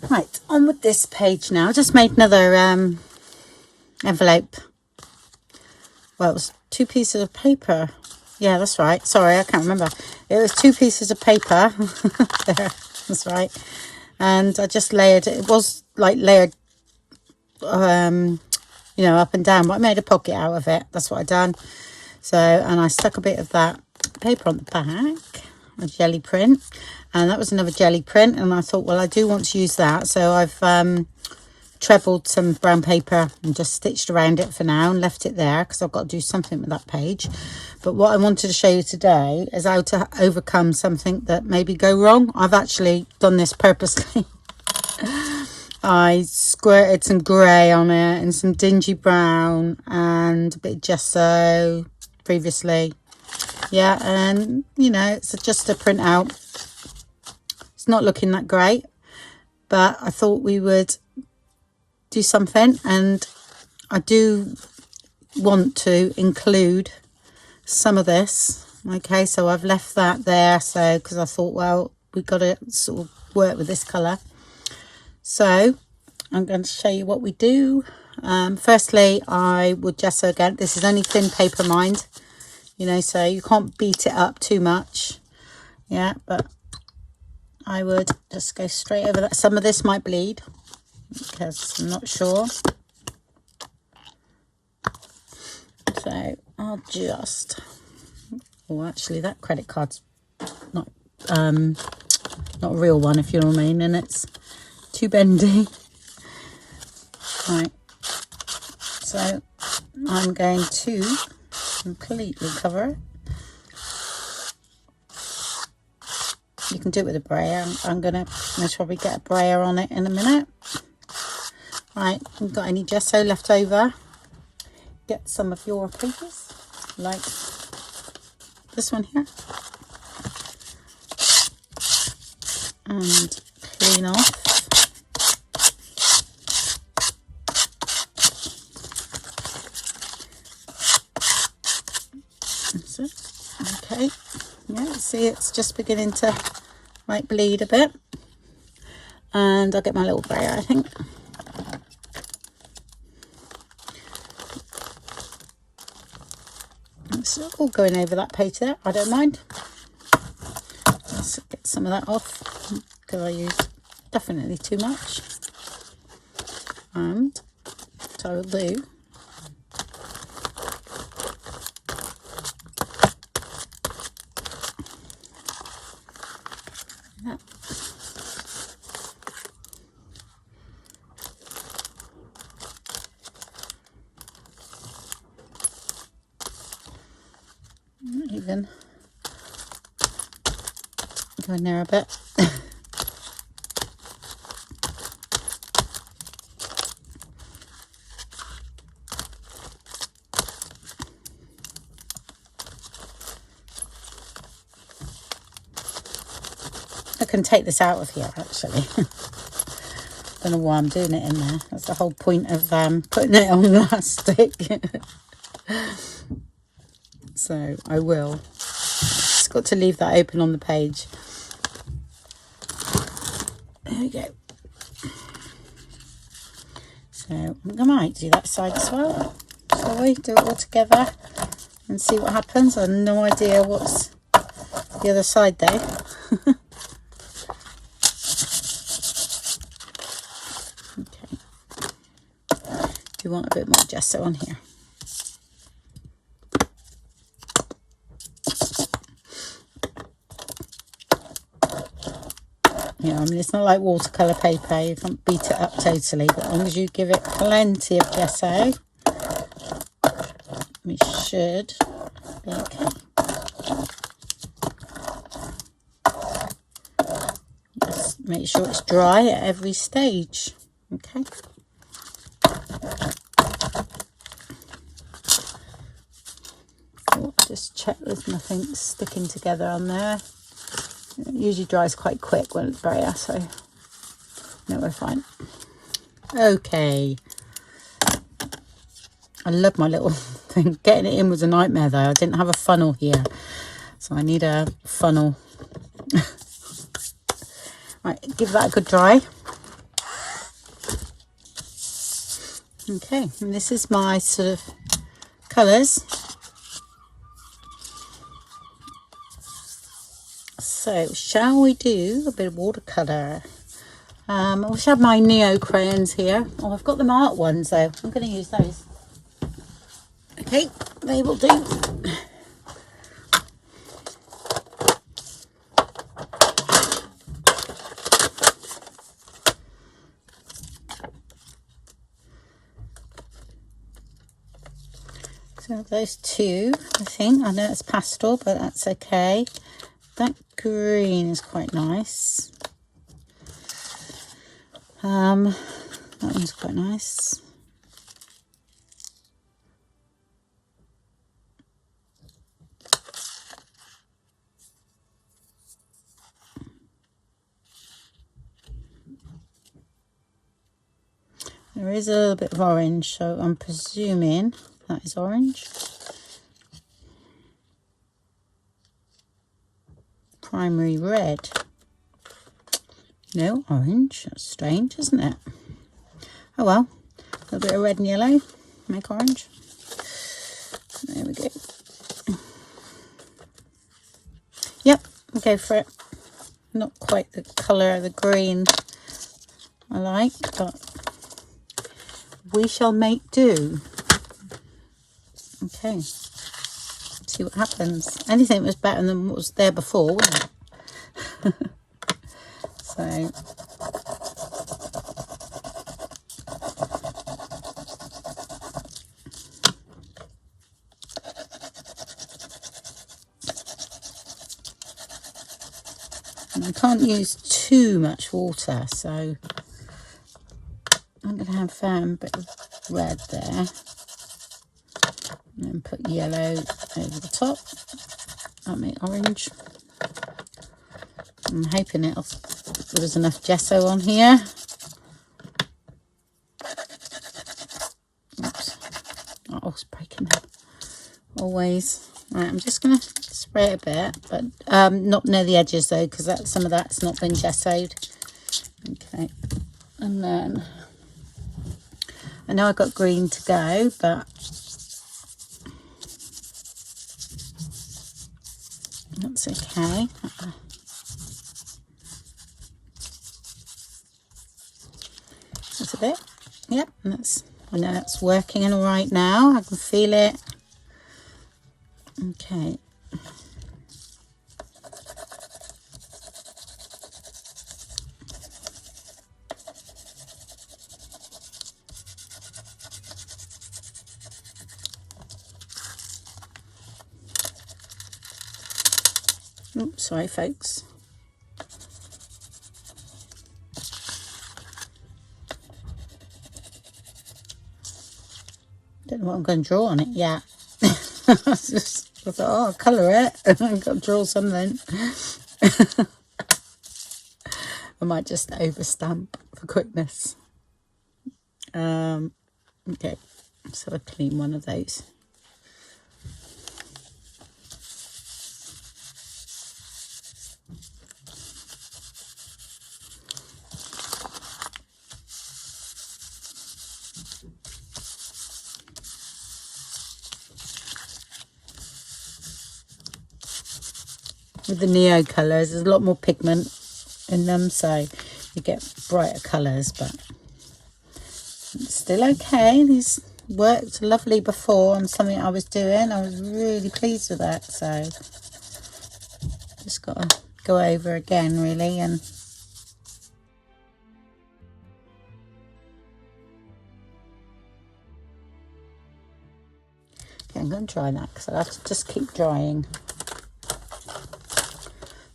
Right, on with this page now. I just made another envelope. Well, it was 2 pieces of paper. Yeah, that's right. Sorry, I can't remember. It was 2 pieces of paper. There, that's right. And I just layered it. It was like layered, you know, up and down. But I made a pocket out of it. That's what I done. So, and I stuck a bit of that paper on the back, a jelly print. And that was another jelly print. And I thought, well, I do want to use that. So I've trebled some brown paper and just stitched around it for now and left it there because I've got to do something with that page. But what I wanted to show you today is how to overcome something that maybe go wrong. I've actually done this purposely. I squirted some grey on it and some dingy brown and a bit of gesso previously. Yeah, and you know, it's just a print out. It's not looking that great, but I thought we would do something, and I do want to include some of this. Okay, so I've left that there, so because I thought, well, we've got to sort of work with this colour. So I'm going to show you what we do. Firstly, I would gesso again. This is only thin paper, mind, you know, so you can't beat it up too much. Yeah, but I would just go straight over that. Some of this might bleed because I'm not sure. So I'll just, oh, actually that credit card's not a real one, if you know what I mean, and it's too bendy. Right, so I'm going to completely cover it. You can do it with a brayer. I'm going to most probably get a brayer on it in a minute. Right, you've got any gesso left over, get some of your papers, like this one here, and clean off. That's it. Okay, yeah, see it's just beginning to like bleed a bit, and I'll get my little brayer, I think. It's all going over that page there, I don't mind. Let's get some of that off because I used definitely too much. And what I will do, that. Even go in there a bit. I can take this out of here actually. Don't know why I'm doing it in there. That's the whole point of putting it on plastic. So I will. Just got to leave that open on the page. There we go. So I might do that side as well. Shall we do it all together and see what happens? I have no idea what's the other side though. Okay. Do you want a bit more gesso on here? Yeah, I mean, it's not like watercolour paper. You can't beat it up totally, but as long as you give it plenty of gesso, we should be okay. Just make sure it's dry at every stage. Okay. Oh, just check there's nothing sticking together on there. It usually dries quite quick when it's brayer, so no, we're fine. Okay. I love my little thing. Getting it in was a nightmare though. I didn't have a funnel here, so I need a funnel. Right, give that a good dry. Okay, and this is my sort of colours. So shall we do a bit of watercolour? I wish I had my Neo crayons here. Oh, I've got the art ones though. I'm going to use those. Okay, they will do. So those two, I think. I know it's pastel, but that's okay. That green is quite nice. That one's quite nice. There is a little bit of orange, so I'm presuming that is orange. Primary red. No orange. That's strange, isn't it? Oh well. A little bit of red and yellow. Make orange. There we go. Yep, we'll go for it. Not quite the colour of the green I like, but we shall make do. Okay. See what happens. Anything was better than what was there before, wasn't it? So and I can't use too much water, so I'm going to have a bit of red there, and then put yellow over the top. I'll make orange. I'm hoping there was enough gesso on here. Oops. Oh, it's breaking up. Always. Right, I'm just going to spray it a bit, but not near the edges though, because some of that's not been gessoed. Okay, and then I know I've got green to go, but that's okay. That's a bit. Yep, and I know that's working all right now. I can feel it. Okay. Oops, sorry folks. Don't know what I'm going to draw on it yet. I thought, oh, I'll colour it. I've got to draw something. I might just overstamp for quickness. Okay, so I clean one of those. With the Neo colours, there's a lot more pigment in them, so you get brighter colours, but it's still okay. These worked lovely before on something I was doing. I was really pleased with that, so just got to go over again really. And okay, I'm going to try that because I have to just keep drying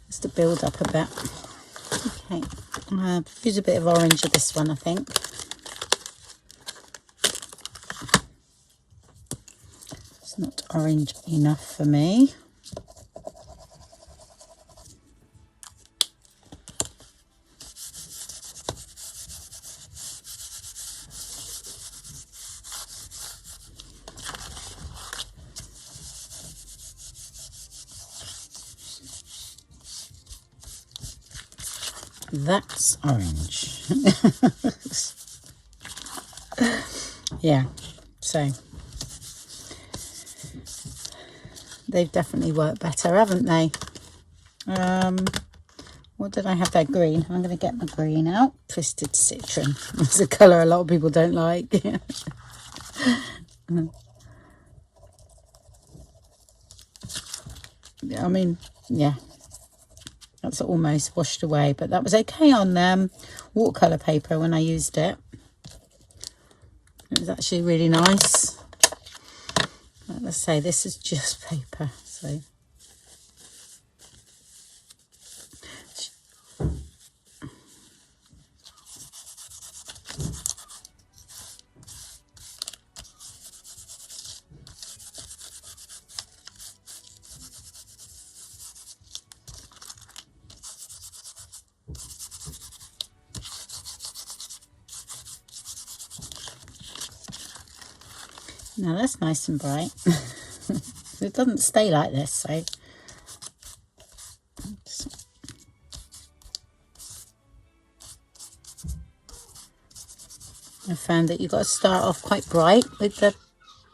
just to build up a bit. Okay, I'll use a bit of orange of this one, I think. It's not orange enough for me. That's orange. Yeah, so they've definitely worked better, haven't they? What did I have there? Green. I'm going to get my green out. Twisted Citron. It's a colour a lot of people don't like. I mean, yeah, that's almost washed away, but that was okay on watercolour paper when I used it. It was actually really nice. Let's say this is just paper, so now that's nice and bright. It doesn't stay like this, so I found that you've got to start off quite bright with the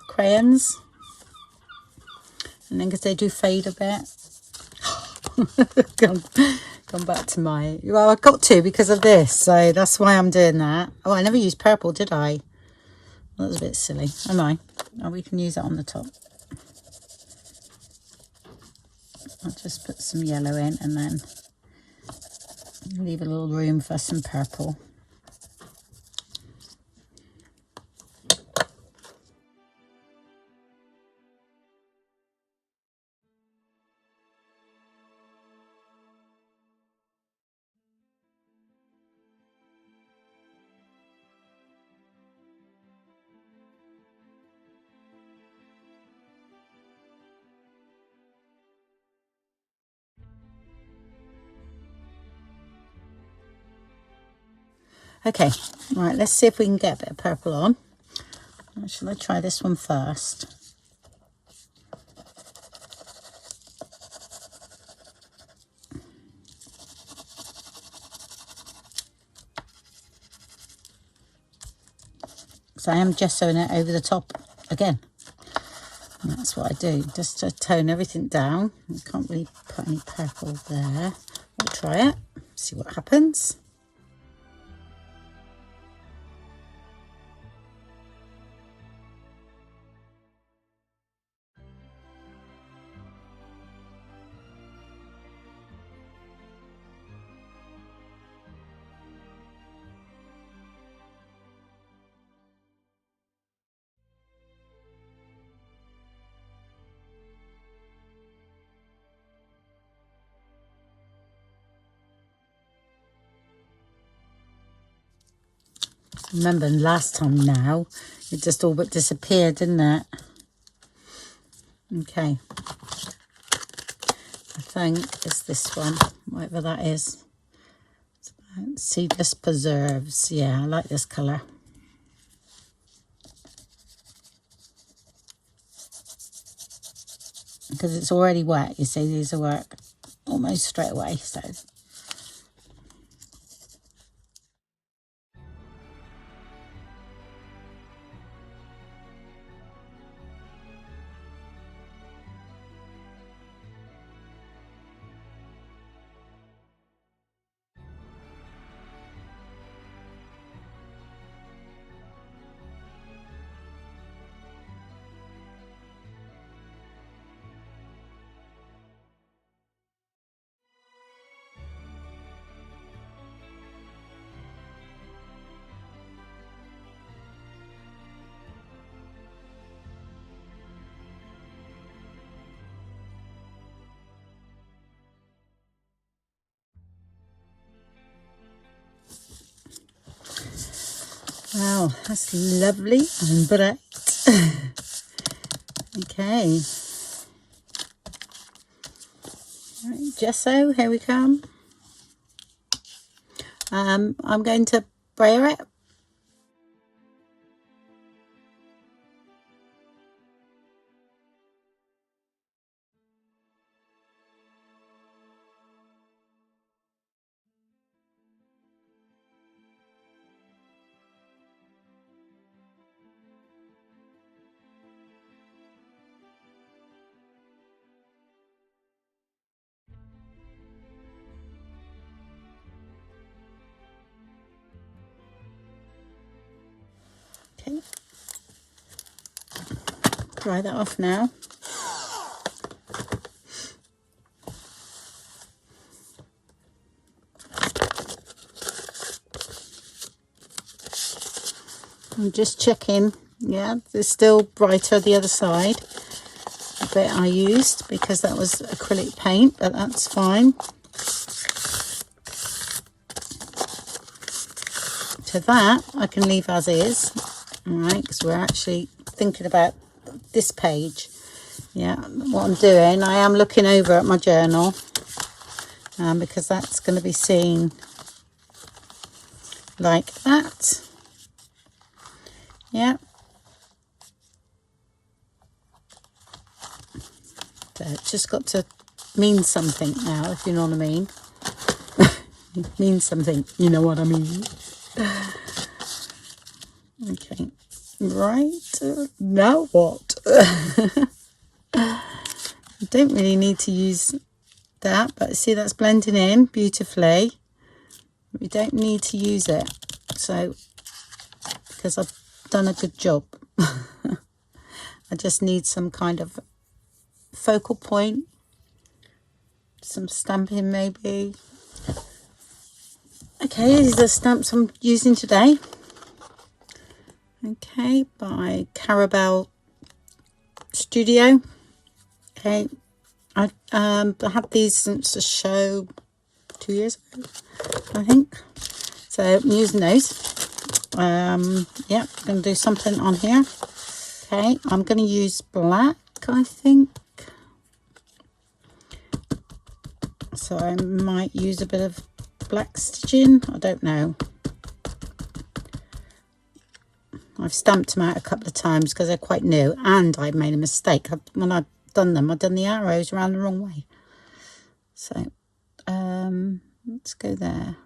crayons, and then because they do fade a bit. Gone back to my, well, I got to because of this, so that's why I'm doing that. Oh, I never used purple, did I? That was a bit silly. Am I? Oh, we can use it on the top. I'll just put some yellow in and then leave a little room for some purple. Okay, right, let's see if we can get a bit of purple on. Shall I try this one first? So I am gessoing it over the top again. And that's what I do, just to tone everything down. I can't really put any purple there. I'll try it, see what happens. Remember last time now, it just all but disappeared, didn't it? Okay. I think it's this one, whatever that is. Seedless Preserves. Yeah, I like this colour. Because it's already wet, you see, these will work almost straight away, so... Wow, that's lovely and bright. Okay. Right, gesso, here we come. I'm going to brayer it. dry that off now. I'm just checking. Yeah, it's still brighter the other side. The bit I used because that was acrylic paint, but that's fine. So that I can leave as is, all right, because we're actually thinking about this page. Yeah, what I'm doing, I am looking over at my journal because that's going to be seen like that. Yeah. So it's just got to mean something now, if you know what I mean. It means something, you know what I mean. Okay, right, now what? I don't really need to use that, but see that's blending in beautifully. We don't need to use it, so because I've done a good job. I just need some kind of focal point, some stamping maybe. Okay, these are the stamps I'm using today. Okay, by Carabel Studio. Okay, I had these since the show 2 years ago, I think. So I'm using those. Yeah, I'm going to do something on here. Okay, I'm going to use black, I think. So I might use a bit of black stitching. I don't know. I've stamped them out a couple of times because they're quite new, and I made a mistake. When I've done them, I've done the arrows around the wrong way. So let's go there.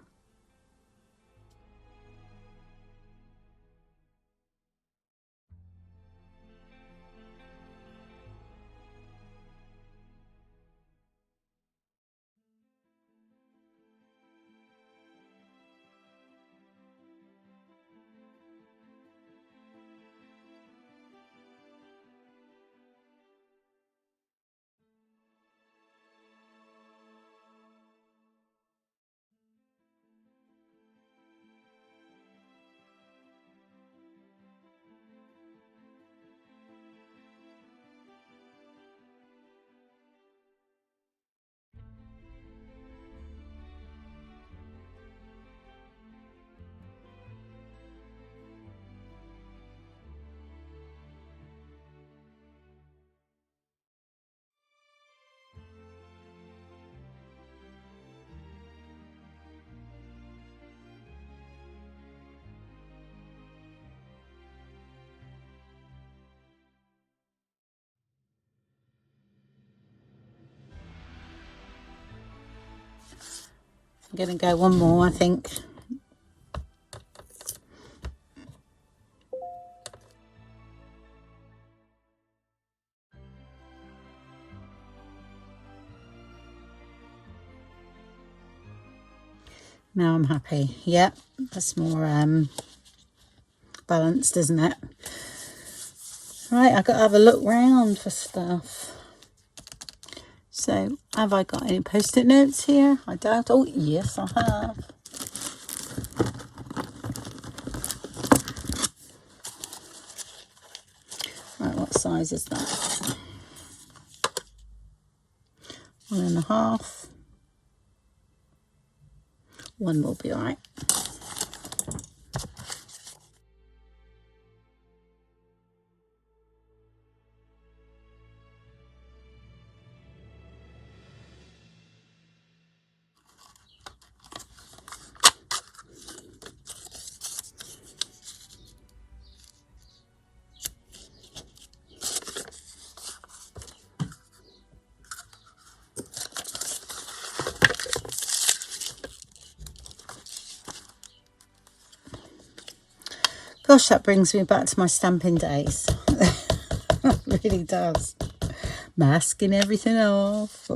I'm going to go one more, I think. Now I'm happy. Yep, that's more balanced, isn't it? Right, I've got to have a look round for stuff. So, have I got any post-it notes here? I doubt. Oh, yes, I have. Right, what size is that? 1.5. One will be all right. Gosh, that brings me back to my stamping days. It really does. Masking everything off.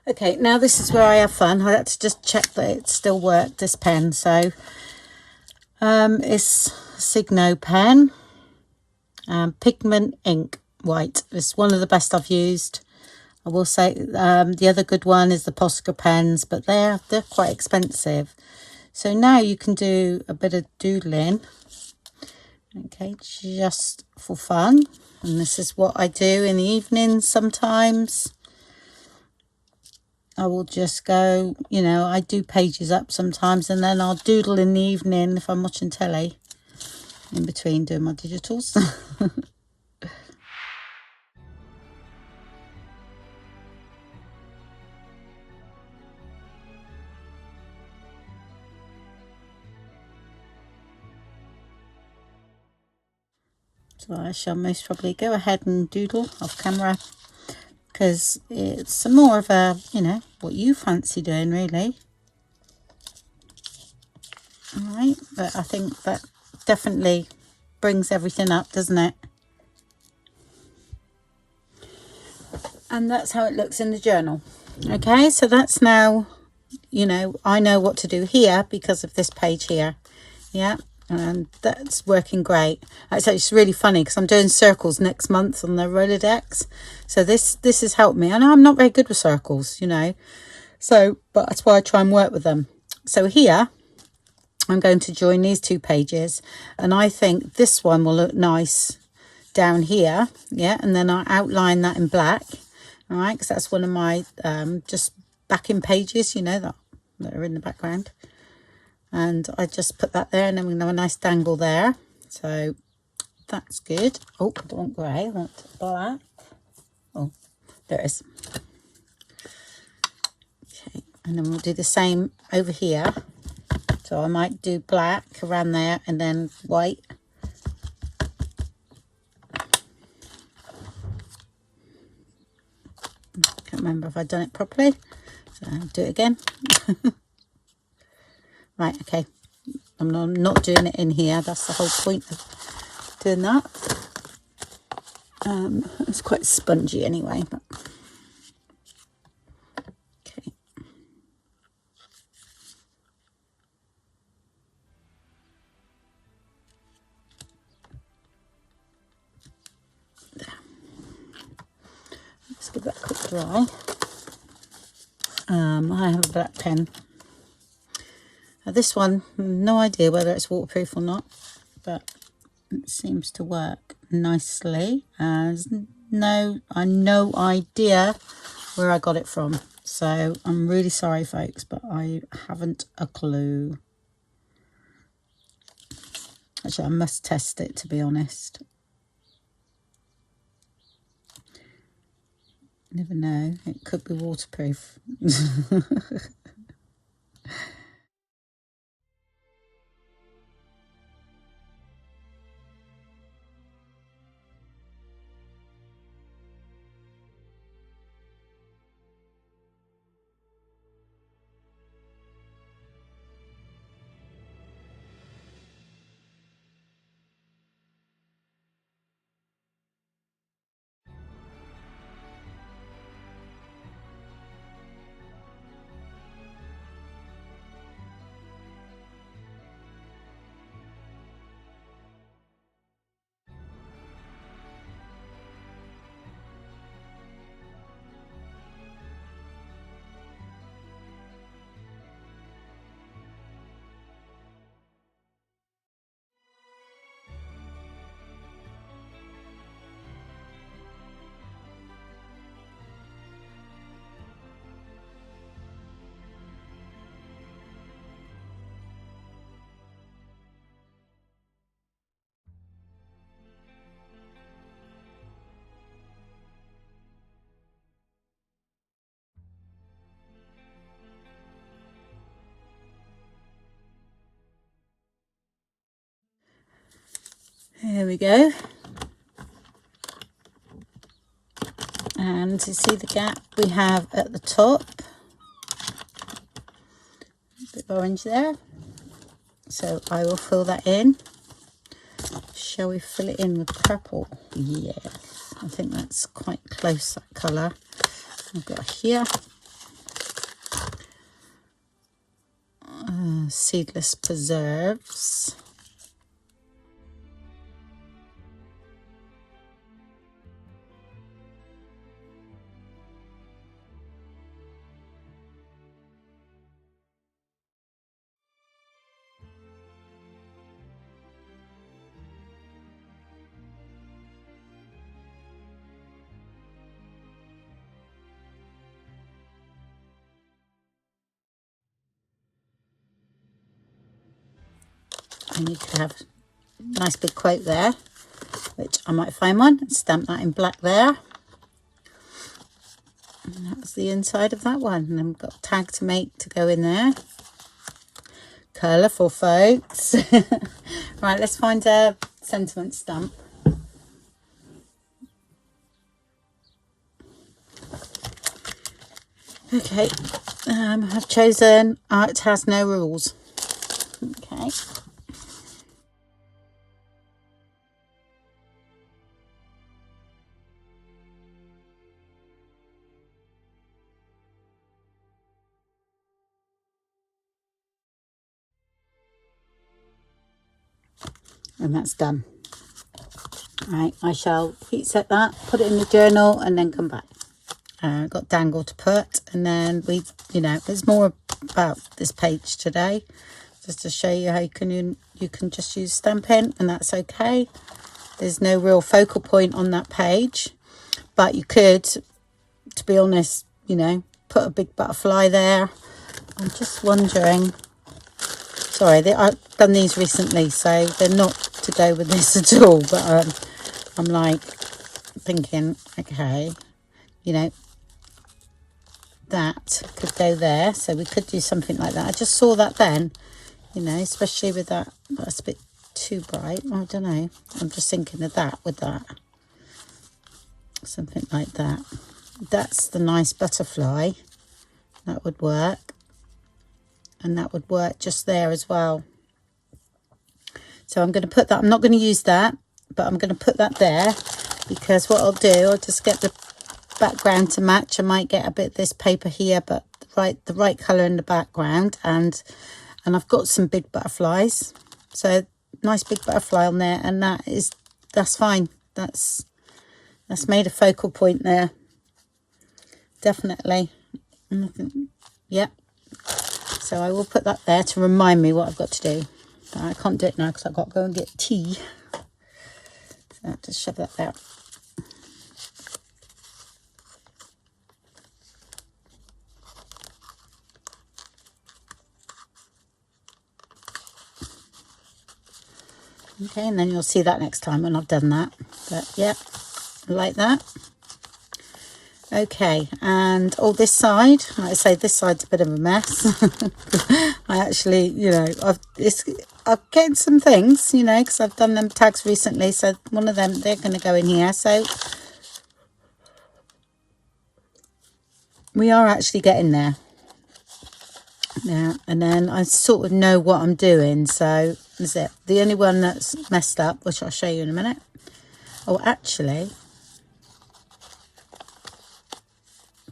Okay, now this is where I have fun. I had to just check that it still worked, this pen. So it's Signo pen, pigment ink white. It's one of the best I've used. I will say the other good one is the Posca pens, but they're quite expensive. So now you can do a bit of doodling, okay, just for fun. And this is what I do in the evenings sometimes. I will just go, you know, I do pages up sometimes, and then I'll doodle in the evening if I'm watching telly, in between doing my digitals. So I shall most probably go ahead and doodle off camera, because it's more of a, you know, what you fancy doing really. All right, but I think that definitely brings everything up, doesn't it? And that's how it looks in the journal. Okay, so that's now, you know, I know what to do here because of this page here. Yeah, and that's working great. Actually, it's really funny because I'm doing circles next month on the Rolodex. So this has helped me. I know I'm not very good with circles, you know. So, but that's why I try and work with them. So here, I'm going to join these two pages. And I think this one will look nice down here. Yeah, and then I outline that in black. All right, because that's one of my just backing pages, you know, that are in the background. And I just put that there, and then we have a nice dangle there. So that's good. Oh, I don't want grey, I want black. Oh, there it is. Okay, and then we'll do the same over here. So I might do black around there and then white. Can't remember if I've done it properly. So I'll do it again. Right, okay. I'm not doing it in here. That's the whole point of doing that. It's quite spongy anyway. But okay. There. Let's give that a quick dry. I have a black pen. This one, no idea whether it's waterproof or not, but it seems to work nicely. As no idea where I got it from, so I'm really sorry folks, but I haven't a clue. Actually, I must test it, to be honest. Never know, it could be waterproof. There we go. And to see the gap we have at the top, a bit of orange there. So I will fill that in. Shall we fill it in with purple? Yes, I think that's quite close, that colour. I've got here. seedless preserves. And you could have a nice big quote there, which I might find one and stamp that in black there. And that's the inside of that one. And then we've got a tag to make to go in there. Colourful, folks. Right, let's find a sentiment stamp. Okay, I've chosen Art Has No Rules. Okay. And that's done. Right, I shall heat set that, put it in the journal, and then come back. Got dangle to put, and then there's more about this page today, just to show you how you can just use stamping, and that's okay. There's no real focal point on that page, but you could, to be honest, put a big butterfly there. I'm just wondering. Sorry, I've done these recently, so they're not to go with this at all. But I'm like thinking, okay, that could go there, so we could do something like that. I just saw that then, especially with that. That's a bit too bright. I don't know. I'm just thinking of that with that, something like that. That's the nice butterfly. That would work, and that would work just there as well. So I'm going to put that. I'm not going to use that, but I'm going to put that there, because what I'll do, I'll just get the background to match. I might get a bit of this paper here, but the right color in the background, and I've got some big butterflies, so nice big butterfly on there, and that's fine. That's made a focal point there, definitely. Yep. So I will put that there to remind me what I've got to do. But I can't do it now because I've got to go and get tea, so I have to shove that there. Okay, and then you'll see that next time when I've done that. But yeah, like that. Okay, and this side, like I say, this side's a bit of a mess. I actually, I've getting some things, because I've done them tags recently. So one of them, they're going to go in here. So we are actually getting there. Yeah, and then I sort of know what I'm doing. So is it the only one that's messed up, which I'll show you in a minute. Oh, actually,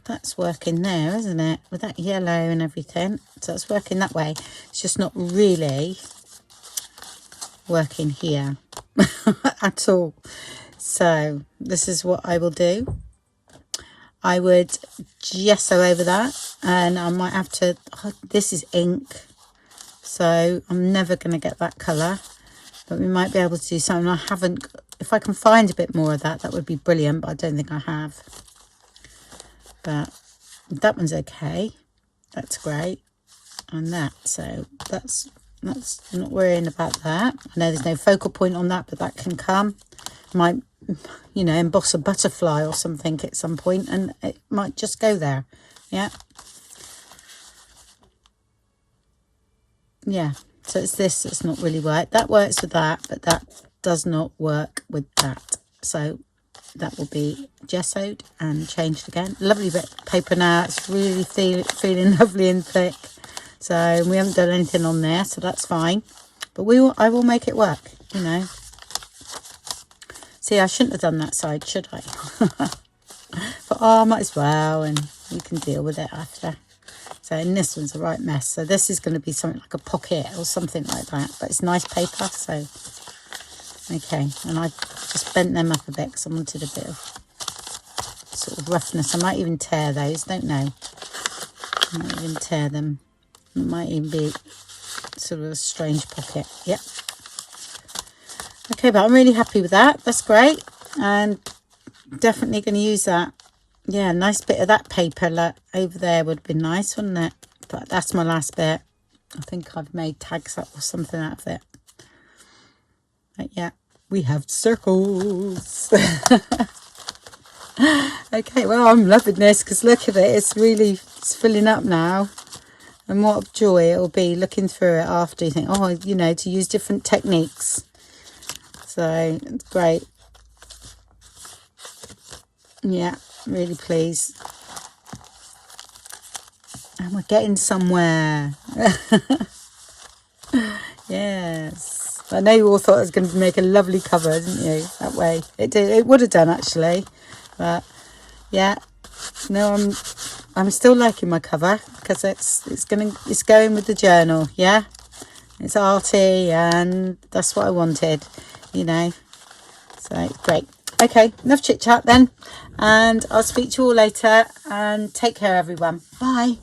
that's working there, isn't it, with that yellow and everything? So it's working that way. It's just not really working here at all. So this is what I will do. I would gesso over that, and I might have to, this is ink, so I'm never going to get that colour, but we might be able to do something. I haven't, if I can find a bit more of that, that would be brilliant, but I don't think I have. But that one's okay, that's great, and that, so that's not worrying about that. I know there's no focal point on that, but that can come. Might emboss a butterfly or something at some point, and it might just go there. Yeah, so it's this that's not really work. That works with that, but that does not work with that. So that will be gessoed and changed again. Lovely bit of paper now. It's really feeling lovely and thick. So we haven't done anything on there, so that's fine. But I will make it work, See, I shouldn't have done that side, should I? But I might as well, and we can deal with it after. So, and this one's a right mess. So this is going to be something like a pocket or something like that. But it's nice paper, so... Okay, and I just bent them up a bit because I wanted a bit of sort of roughness. I might even tear those, don't know. I might even tear them. It might even be sort of a strange pocket. Yep. Okay, but I'm really happy with that. That's great. And definitely going to use that. Yeah, nice bit of that paper like, over there would be nice, wouldn't it? But that's my last bit. I think I've made tags up or something out of it. But yeah, we have circles. Okay, well, I'm loving this because look at it. It's filling up now. And what a joy it'll be looking through it after. You think, oh, you know, to use different techniques. So, it's great. Yeah, really pleased. And we're getting somewhere. Yes. I know you all thought it was going to make a lovely cover, didn't you? That way. It did. It would have done, actually. But, yeah. No, I'm still liking my cover because it's going with the journal, yeah? It's arty and that's what I wanted, you know. So, great. Okay, enough chit-chat then. And I'll speak to you all later. And take care, everyone. Bye.